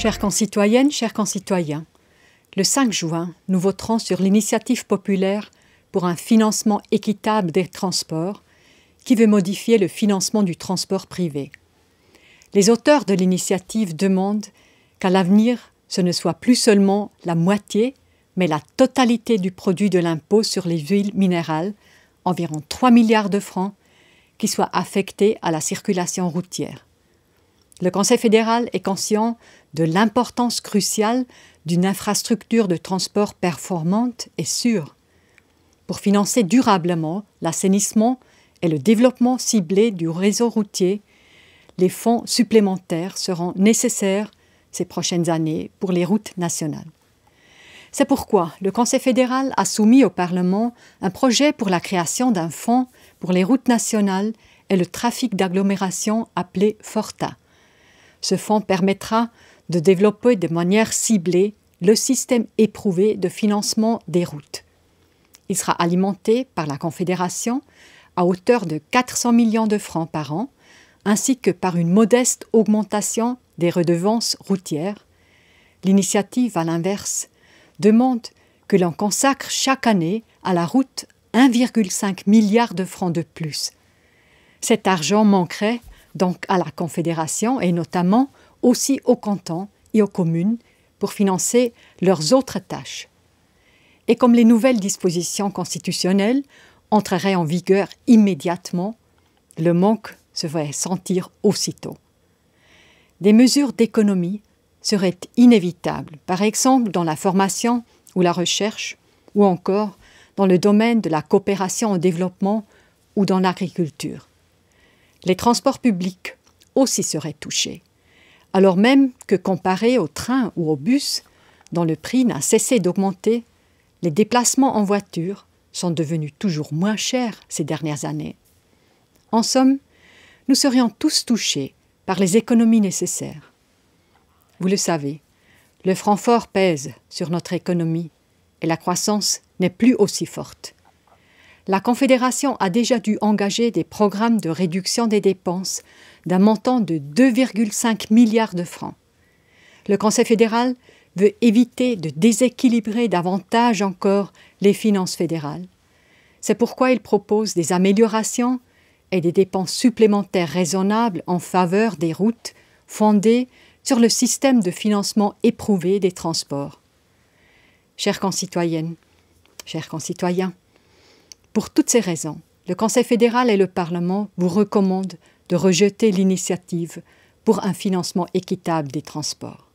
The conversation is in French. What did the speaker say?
Chères concitoyennes, chers concitoyens, le 5 juin, nous voterons sur l'initiative populaire pour un financement équitable des transports qui veut modifier le financement du transport privé. Les auteurs de l'initiative demandent qu'à l'avenir, ce ne soit plus seulement la moitié, mais la totalité du produit de l'impôt sur les huiles minérales, environ 3 milliards de francs, qui soit affecté à la circulation routière. Le Conseil fédéral est conscient de l'importance cruciale d'une infrastructure de transport performante et sûre. Pour financer durablement l'assainissement et le développement ciblé du réseau routier, les fonds supplémentaires seront nécessaires ces prochaines années pour les routes nationales. C'est pourquoi le Conseil fédéral a soumis au Parlement un projet pour la création d'un fonds pour les routes nationales et le trafic d'agglomération appelé FORTA. Ce fonds permettra de développer de manière ciblée le système éprouvé de financement des routes. Il sera alimenté par la Confédération à hauteur de 400 millions de francs par an, ainsi que par une modeste augmentation des redevances routières. L'initiative, à l'inverse, demande que l'on consacre chaque année à la route 1,5 milliard de francs de plus. Cet argent manquerait donc à la Confédération et notamment aussi aux cantons et aux communes pour financer leurs autres tâches. Et comme les nouvelles dispositions constitutionnelles entreraient en vigueur immédiatement, le manque se ferait sentir aussitôt. Des mesures d'économie seraient inévitables, par exemple dans la formation ou la recherche, ou encore dans le domaine de la coopération au développement ou dans l'agriculture. Les transports publics aussi seraient touchés, alors même que comparé au train ou au bus, dont le prix n'a cessé d'augmenter, les déplacements en voiture sont devenus toujours moins chers ces dernières années. En somme, nous serions tous touchés par les économies nécessaires. Vous le savez, le franc fort pèse sur notre économie et la croissance n'est plus aussi forte. La Confédération a déjà dû engager des programmes de réduction des dépenses d'un montant de 2,5 milliards de francs. Le Conseil fédéral veut éviter de déséquilibrer davantage encore les finances fédérales. C'est pourquoi il propose des améliorations et des dépenses supplémentaires raisonnables en faveur des routes fondées sur le système de financement éprouvé des transports. Chères concitoyennes, chers concitoyens, pour toutes ces raisons, le Conseil fédéral et le Parlement vous recommandent de rejeter l'initiative pour un financement équitable des transports.